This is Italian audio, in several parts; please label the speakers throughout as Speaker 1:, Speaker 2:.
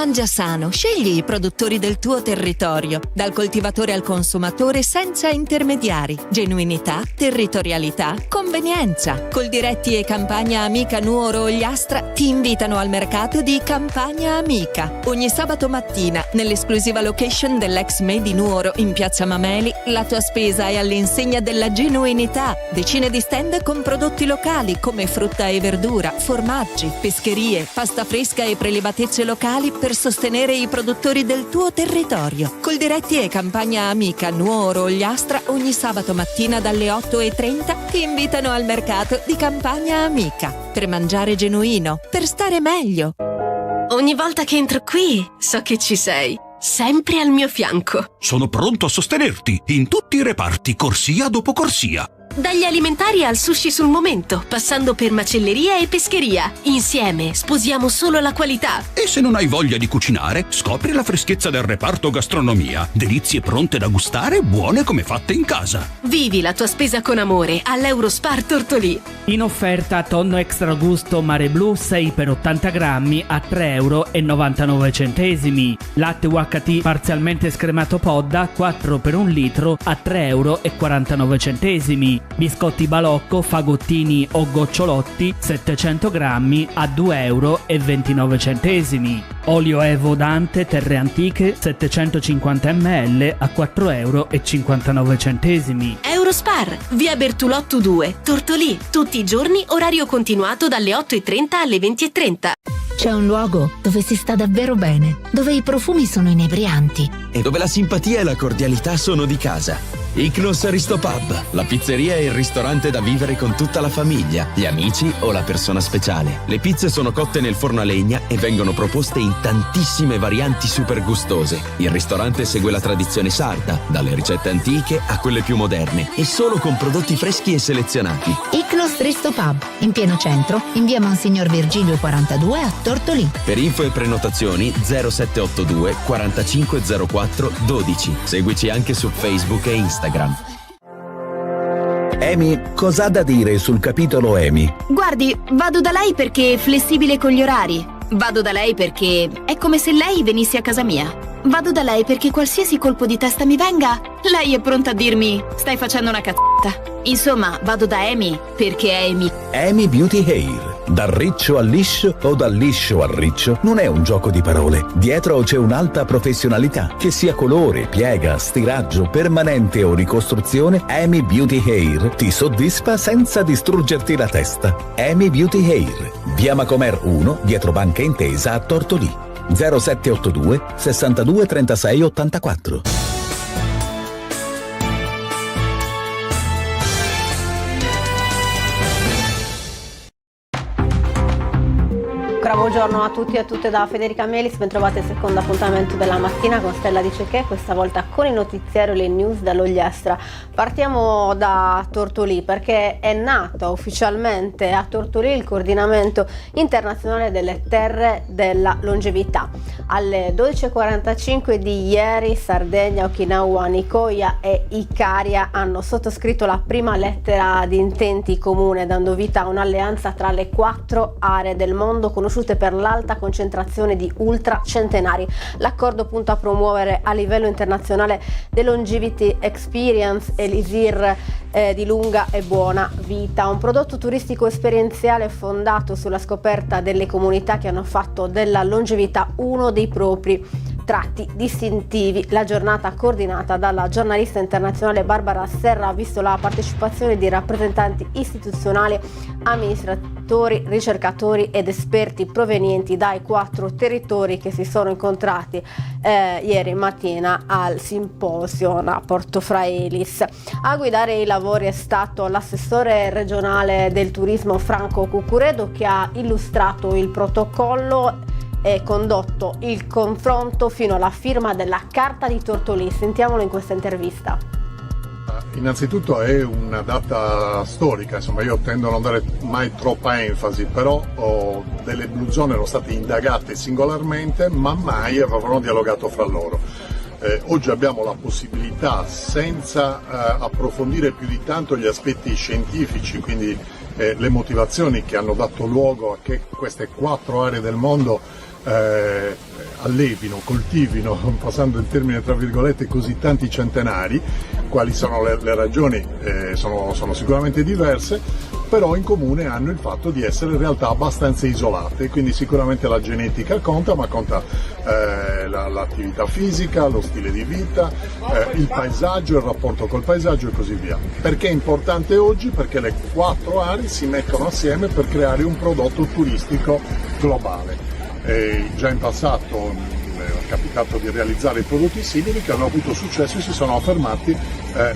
Speaker 1: Mangia sano, scegli i produttori del tuo territorio, dal coltivatore al consumatore senza intermediari. Genuinità, territorialità, convenienza. Coldiretti e Campagna Amica Nuoro Ogliastra ti invitano al mercato di Campagna Amica. Ogni sabato mattina, nell'esclusiva location dell'ex Medi Nuoro in Piazza Mameli, la tua spesa è all'insegna della genuinità. Decine di stand con prodotti locali come frutta e verdura, formaggi, pescherie, pasta fresca e prelibatezze locali per sostenere i produttori del tuo territorio. Coldiretti e Campagna Amica Nuoro Ogliastra ogni sabato mattina dalle 8:30 ti invitano al mercato di Campagna Amica per mangiare genuino, per stare meglio.
Speaker 2: Ogni volta che entro qui so che ci sei, sempre al mio fianco.
Speaker 3: Sono pronto a sostenerti in tutti i reparti, corsia dopo corsia.
Speaker 2: Dagli alimentari al sushi sul momento, passando per macelleria e pescheria. Insieme sposiamo solo la qualità.
Speaker 3: E se non hai voglia di cucinare, scopri la freschezza del reparto gastronomia. Delizie pronte da gustare, buone come fatte in casa.
Speaker 2: Vivi la tua spesa con amore all'Eurospar Tortolì.
Speaker 4: In offerta tonno extra gusto Mare Blu 6 per 80 grammi a 3,99 €. Latte UHT parzialmente scremato Podda 4 per 1 litro a 3,49 €. Biscotti Balocco, fagottini o gocciolotti 700 grammi a 2,29 €. Olio Evo Dante Terre Antiche 750 ml a 4,59 €.
Speaker 2: Eurospar, via Bertolotto 2, Tortolì. Tutti i giorni, orario continuato dalle 8:30 alle 20:30.
Speaker 5: C'è un luogo dove si sta davvero bene, dove i profumi sono inebrianti
Speaker 6: e dove la simpatia e la cordialità sono di casa. Ichnos Aristopub, la pizzeria e il ristorante da vivere con tutta la famiglia, gli amici o la persona speciale. Le pizze sono cotte nel forno a legna e vengono proposte in tantissime varianti super gustose. Il ristorante segue la tradizione sarda, dalle ricette antiche a quelle più moderne, e solo con prodotti freschi e selezionati.
Speaker 5: Ichnos Aristopub, in pieno centro, in via Monsignor Virgilio 42 a Tortolì.
Speaker 6: Per info e prenotazioni 0782 4504 12. Seguici anche su Facebook e Instagram.
Speaker 7: EMI cosa ha da dire sul capitolo EMI?
Speaker 8: Guardi, vado da lei perché è flessibile con gli orari. Vado da lei perché è come se lei venisse a casa mia. Vado da lei perché qualsiasi colpo di testa mi venga, lei è pronta a dirmi stai facendo una cazzata. Insomma, vado da EMI perché EMI.
Speaker 7: EMI Beauty Hair. Dal riccio al liscio o dal liscio al riccio non è un gioco di parole. Dietro c'è un'alta professionalità. Che sia colore, piega, stiraggio, permanente o ricostruzione, EMI Beauty Hair ti soddisfa senza distruggerti la testa. EMI Beauty Hair. Via Macomer 1, dietro Banca Intesa a Tortolì. 0782 62 36 84.
Speaker 9: Buongiorno a tutti e a tutte da Federica Melis, ben trovate il secondo appuntamento della mattina con Stella Dice Che, questa volta con il notiziario e le news dall'Ogliastra. Partiamo da Tortolì perché è nato ufficialmente a Tortolì il coordinamento internazionale delle terre della longevità. Alle 12:45 di ieri Sardegna, Okinawa, Nicoya e Icaria hanno sottoscritto la prima lettera di intenti comune, dando vita a un'alleanza tra le 4 aree del mondo conosciute per l'alta concentrazione di ultracentenari. L'accordo punta a promuovere a livello internazionale The Longevity Experience e l'ISIR di lunga e buona vita, un prodotto turistico esperienziale fondato sulla scoperta delle comunità che hanno fatto della longevità uno dei propri tratti distintivi. La giornata coordinata dalla giornalista internazionale Barbara Serra ha visto la partecipazione di rappresentanti istituzionali, amministratori, ricercatori ed esperti provenienti dai 4 territori che si sono incontrati ieri mattina al simposio a Portofraelis. A guidare i lavori è stato l'assessore regionale del turismo Franco Cucuredo, che ha illustrato il protocollo e condotto il confronto fino alla firma della Carta di Tortolì. Sentiamolo in questa intervista.
Speaker 10: Innanzitutto è una data storica, insomma io tendo a non dare mai troppa enfasi, però delle blu zone erano state indagate singolarmente ma mai avevano dialogato fra loro. Oggi abbiamo la possibilità, senza approfondire più di tanto gli aspetti scientifici, quindi le motivazioni che hanno dato luogo a che queste 4 aree del mondo allevino, coltivino, passando il termine tra virgolette, così tanti centenari. Quali sono le ragioni? Sono sicuramente diverse, però in comune hanno il fatto di essere realtà abbastanza isolate, quindi sicuramente la genetica conta, ma conta l'attività fisica, lo stile di vita, il paesaggio, il rapporto col paesaggio e così via. Perché è importante oggi? Perché le 4 aree si mettono assieme per creare un prodotto turistico globale. Già in passato è capitato di realizzare prodotti simili che hanno avuto successo e si sono affermati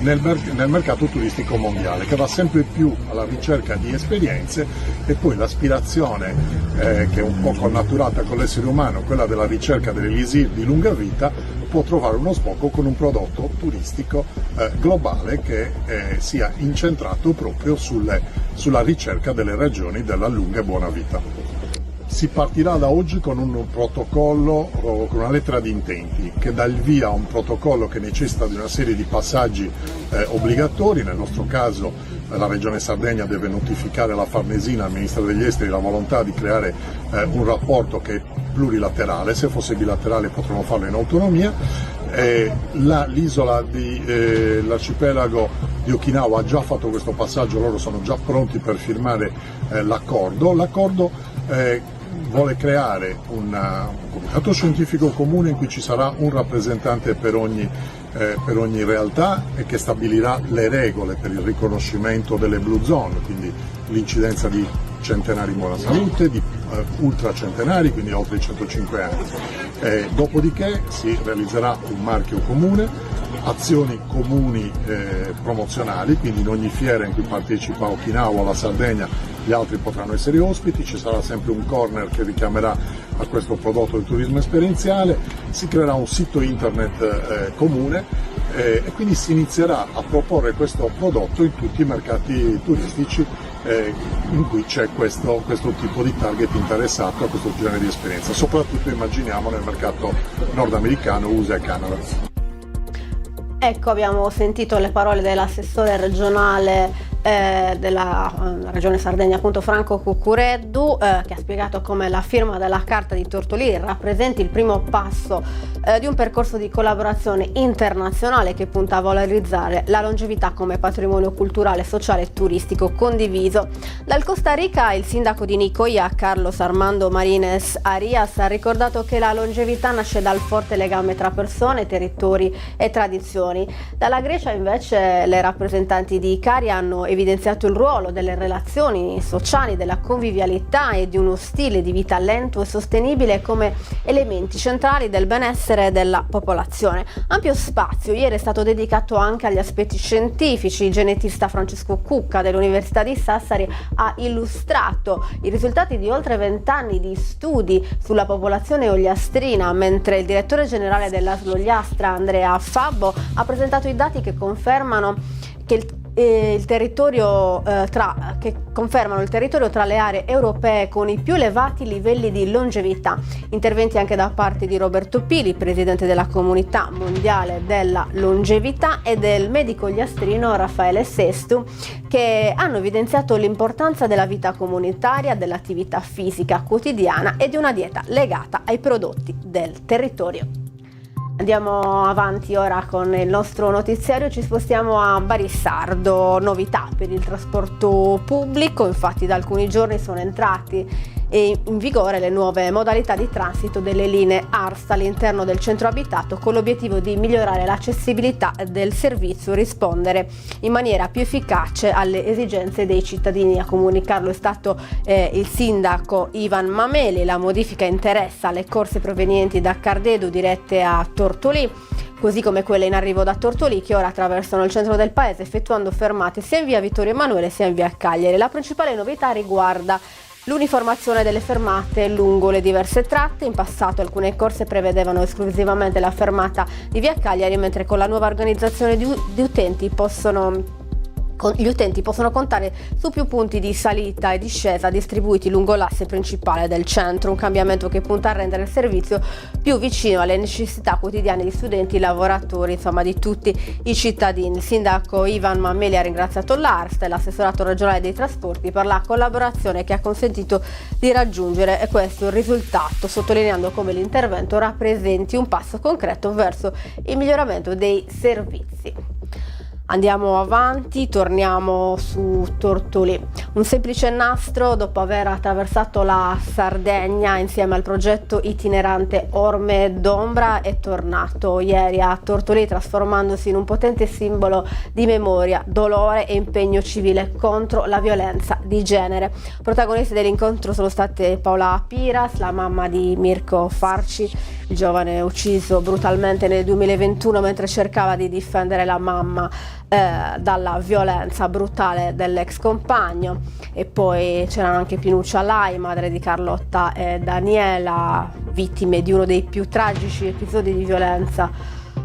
Speaker 10: nel mercato turistico mondiale, che va sempre più alla ricerca di esperienze, e poi l'aspirazione che è un po' connaturata con l'essere umano, quella della ricerca dell'elisir di lunga vita, può trovare uno sbocco con un prodotto turistico globale che sia incentrato proprio sulla ricerca delle ragioni della lunga e buona vita. Si partirà da oggi con un protocollo, con una lettera di intenti che dà il via a un protocollo che necessita di una serie di passaggi obbligatori. Nel nostro caso la Regione Sardegna deve notificare alla Farnesina, al Ministero degli Esteri, la volontà di creare un rapporto che è plurilaterale. Se fosse bilaterale potremmo farlo in autonomia. L'arcipelago di Okinawa ha già fatto questo passaggio, loro sono già pronti per firmare l'accordo. L'accordo vuole creare un comitato scientifico comune in cui ci sarà un rappresentante per ogni realtà, e che stabilirà le regole per il riconoscimento delle blue zone, quindi l'incidenza di centenari in buona salute, di ultracentenari, quindi oltre i 105 anni. Dopodiché si realizzerà un marchio comune, azioni comuni promozionali, quindi in ogni fiera in cui partecipa Okinawa o la Sardegna gli altri potranno essere ospiti, ci sarà sempre un corner che richiamerà a questo prodotto del turismo esperienziale, si creerà un sito internet comune e quindi si inizierà a proporre questo prodotto in tutti i mercati turistici in cui c'è questo tipo di target interessato a questo genere di esperienza, soprattutto immaginiamo nel mercato nordamericano, USA e Canada.
Speaker 9: Ecco, abbiamo sentito le parole dell'assessore regionale della Regione Sardegna, appunto Franco Cuccureddu, che ha spiegato come la firma della Carta di Tortolì rappresenti il primo passo di un percorso di collaborazione internazionale che punta a valorizzare la longevità come patrimonio culturale, sociale e turistico condiviso. Dal Costa Rica il sindaco di Nicoya, Carlos Armando Marínez Arias, ha ricordato che la longevità nasce dal forte legame tra persone, territori e tradizioni. Dalla Grecia invece le rappresentanti di ICARI hanno evidenziato il ruolo delle relazioni sociali, della convivialità e di uno stile di vita lento e sostenibile come elementi centrali del benessere della popolazione. Ampio spazio ieri è stato dedicato anche agli aspetti scientifici. Il genetista Francesco Cucca dell'Università di Sassari ha illustrato i risultati di oltre 20 anni di studi sulla popolazione ogliastrina, mentre il direttore generale dell'ASL Ogliastra, Andrea Fabbo, ha presentato i dati che confermano il territorio tra le aree europee con i più elevati livelli di longevità. Interventi anche da parte di Roberto Pili, presidente della Comunità Mondiale della Longevità, e del medico ogliastrino Raffaele Sestu, che hanno evidenziato l'importanza della vita comunitaria, dell'attività fisica quotidiana e di una dieta legata ai prodotti del territorio. Andiamo avanti ora con il nostro notiziario, ci spostiamo a Barissardo. Novità per il trasporto pubblico, infatti da alcuni giorni sono entrati in vigore le nuove modalità di transito delle linee ARST all'interno del centro abitato, con l'obiettivo di migliorare l'accessibilità del servizio e rispondere in maniera più efficace alle esigenze dei cittadini. A comunicarlo è stato il sindaco Ivan Mameli. La modifica interessa le corse provenienti da Cardedu dirette a Tortolì, così come quelle in arrivo da Tortolì, che ora attraversano il centro del paese effettuando fermate sia in via Vittorio Emanuele sia in via Cagliari. La principale novità riguarda l'uniformazione delle fermate lungo le diverse tratte. In passato alcune corse prevedevano esclusivamente la fermata di via Cagliari, mentre con la nuova organizzazione di utenti possono Gli utenti possono contare su più punti di salita e discesa distribuiti lungo l'asse principale del centro, un cambiamento che punta a rendere il servizio più vicino alle necessità quotidiane di studenti, lavoratori, insomma di tutti i cittadini. Il sindaco Ivan Mameli ha ringraziato l'ARST e l'assessorato regionale dei trasporti per la collaborazione che ha consentito di raggiungere questo risultato, sottolineando come l'intervento rappresenti un passo concreto verso il miglioramento dei servizi. Andiamo avanti, torniamo su Tortolì. Un semplice nastro, dopo aver attraversato la Sardegna insieme al progetto itinerante Orme d'Ombra, è tornato ieri a Tortolì, trasformandosi in un potente simbolo di memoria, dolore e impegno civile contro la violenza di genere. Protagoniste dell'incontro sono state Paola Piras, la mamma di Mirko Farci, il giovane ucciso brutalmente nel 2021 mentre cercava di difendere la mamma dalla violenza brutale dell'ex compagno, e poi c'erano anche Pinuccia Lai, madre di Carlotta e Daniela, vittime di uno dei più tragici episodi di violenza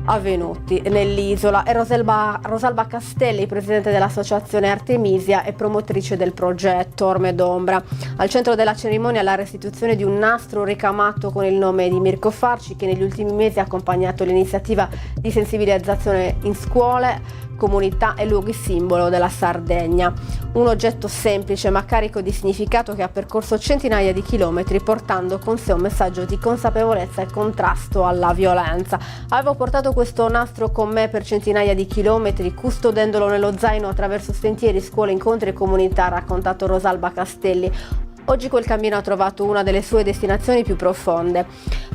Speaker 9: avvenuti nell'isola, e Rosalba Castelli, presidente dell'associazione Artemisia e promotrice del progetto Orme d'Ombra. Al centro della cerimonia la restituzione di un nastro ricamato con il nome di Mirko Farci, che negli ultimi mesi ha accompagnato l'iniziativa di sensibilizzazione in scuole, comunità e luoghi simbolo della Sardegna. Un oggetto semplice ma carico di significato che ha percorso centinaia di chilometri, portando con sé un messaggio di consapevolezza e contrasto alla violenza. Avevo portato questo nastro con me per centinaia di chilometri, custodendolo nello zaino attraverso sentieri, scuole, incontri e comunità, ha raccontato Rosalba Castelli. Oggi quel cammino ha trovato una delle sue destinazioni più profonde.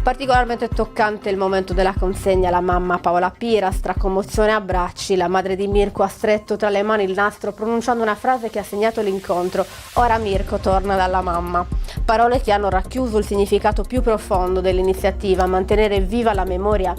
Speaker 9: Particolarmente toccante il momento della consegna. La mamma Paola Piras, tra commozione e abbracci, la madre di Mirko ha stretto tra le mani il nastro pronunciando una frase che ha segnato l'incontro: ora Mirko torna dalla mamma. Parole che hanno racchiuso il significato più profondo dell'iniziativa: mantenere viva la memoria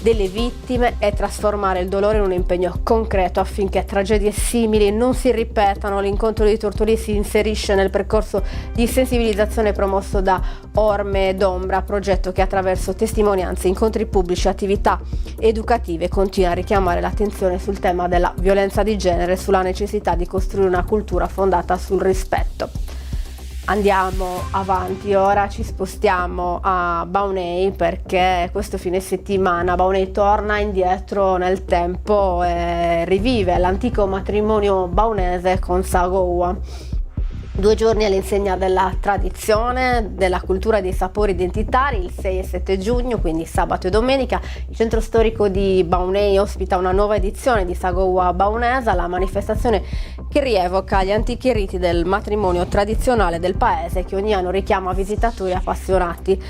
Speaker 9: delle vittime e trasformare il dolore in un impegno concreto affinché tragedie simili non si ripetano. L'incontro di Tortolì si inserisce nel percorso di sensibilizzazione promosso da Orme d'Ombra, progetto che attraverso testimonianze, incontri pubblici e attività educative continua a richiamare l'attenzione sul tema della violenza di genere e sulla necessità di costruire una cultura fondata sul rispetto. Andiamo avanti, ora ci spostiamo a Baunei, perché questo fine settimana Baunei torna indietro nel tempo e rivive l'antico matrimonio baunese con Sagoua. 2 giorni all'insegna della tradizione, della cultura e dei sapori identitari, il 6 e 7 giugno, quindi sabato e domenica. Il centro storico di Baunei ospita una nuova edizione di Sagoua Baunesa, la manifestazione che rievoca gli antichi riti del matrimonio tradizionale del paese, che ogni anno richiama visitatori appassionati.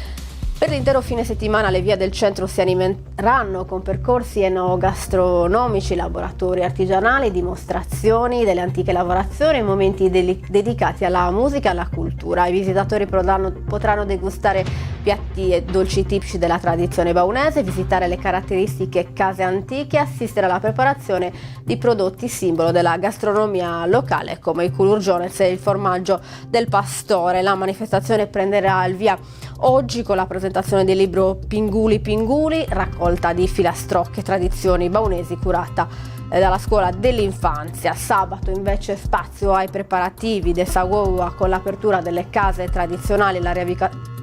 Speaker 9: Per l'intero fine settimana le vie del centro si animeranno con percorsi enogastronomici, laboratori artigianali, dimostrazioni delle antiche lavorazioni e momenti dedicati alla musica e alla cultura. I visitatori potranno degustare piatti e dolci tipici della tradizione baunese, visitare le caratteristiche case antiche e assistere alla preparazione di prodotti simbolo della gastronomia locale come il culurgiones e il formaggio del pastore. La manifestazione prenderà il via oggi con la presentazione del libro Pinguli Pinguli, raccolta di filastrocche e tradizioni baunesi curata dalla scuola dell'infanzia. Sabato invece spazio ai preparativi de Sagoua con l'apertura delle case tradizionali e la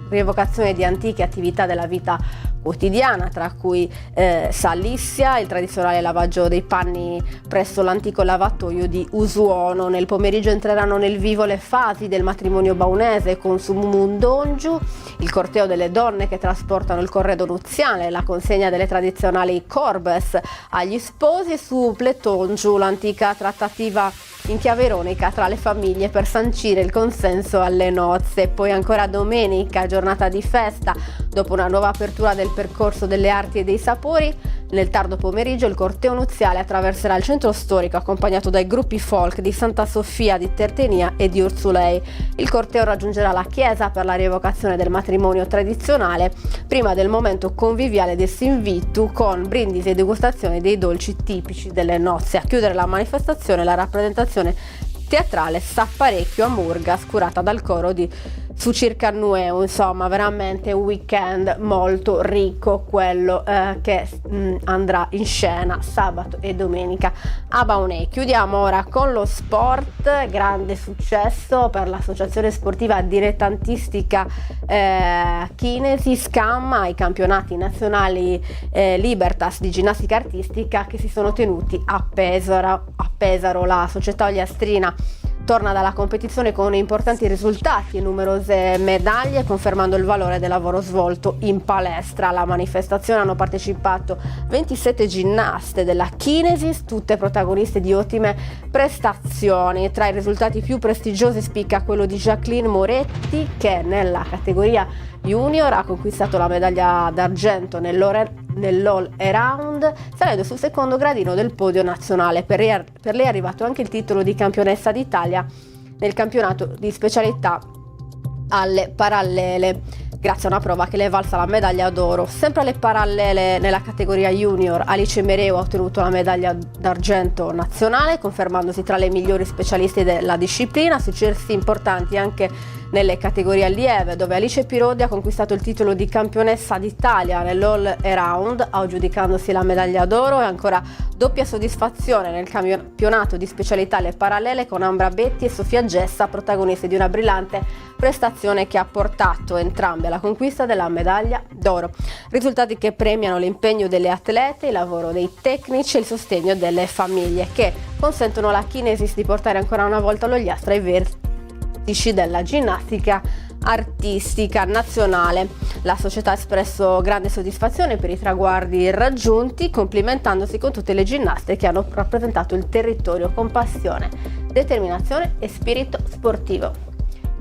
Speaker 9: rievocazione di antiche attività della vita quotidiana, tra cui Salissia, il tradizionale lavaggio dei panni presso l'antico lavatoio di Usuono. Nel pomeriggio entreranno nel vivo le fasi del matrimonio baunese con Sumumundongiu, il corteo delle donne che trasportano il corredo nuziale, la consegna delle tradizionali corbes agli sposi, su Pletongiu, l'antica trattativa in chiave ironica tra le famiglie per sancire il consenso alle nozze. Poi ancora domenica, giornata di festa, dopo una nuova apertura del percorso delle arti e dei sapori. Nel tardo pomeriggio il corteo nuziale attraverserà il centro storico accompagnato dai gruppi folk di Santa Sofia di Tertenia e di Urzulei. Il corteo raggiungerà la chiesa per la rievocazione del matrimonio tradizionale prima del momento conviviale del Sinvitu con brindisi e degustazione dei dolci tipici delle nozze. A chiudere la manifestazione la rappresentazione teatrale S'apparecchio a Murgas, curata dal coro di su Circannueu. Insomma, veramente un weekend molto ricco quello che andrà in scena sabato e domenica a Baunei. Chiudiamo ora con lo sport. Grande successo per l'associazione sportiva dilettantistica Kinesi Scam ai campionati nazionali Libertas di ginnastica artistica che si sono tenuti a Pesaro. La società ogliastrina torna dalla competizione con importanti risultati e numerose medaglie, confermando il valore del lavoro svolto in palestra. Alla manifestazione hanno partecipato 27 ginnaste della Kinesis, tutte protagoniste di ottime prestazioni. Tra i risultati più prestigiosi spicca quello di Jacqueline Moretti, che nella categoria junior ha conquistato la medaglia d'argento nell'all around, salendo sul secondo gradino del podio nazionale. Per lei è arrivato anche il titolo di campionessa d'Italia nel campionato di specialità alle parallele, grazie a una prova che le è valsa la medaglia d'oro. Sempre alle parallele nella categoria junior, Alice Mereu ha ottenuto la medaglia d'argento nazionale, confermandosi tra le migliori specialiste della disciplina. Successi importanti anche nelle categorie allieve, dove Alice Pirodi ha conquistato il titolo di campionessa d'Italia nell'all around, aggiudicandosi la medaglia d'oro, e ancora doppia soddisfazione nel campionato di specialità alle parallele con Ambra Betti e Sofia Gessa, protagoniste di una brillante prestazione che ha portato entrambe alla conquista della medaglia d'oro. Risultati che premiano l'impegno delle atlete, il lavoro dei tecnici e il sostegno delle famiglie, che consentono alla Kinesis di portare ancora una volta l'Ogliastra ai vertici della ginnastica artistica nazionale. La società ha espresso grande soddisfazione per i traguardi raggiunti, complimentandosi con tutte le ginnaste che hanno rappresentato il territorio con passione, determinazione e spirito sportivo.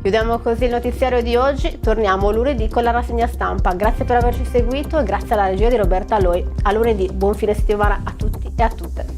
Speaker 9: Chiudiamo così il notiziario di oggi, torniamo lunedì con la rassegna stampa. Grazie per averci seguito e grazie alla regia di Roberta Loi. A lunedì, buon fine settimana a tutti e a tutte.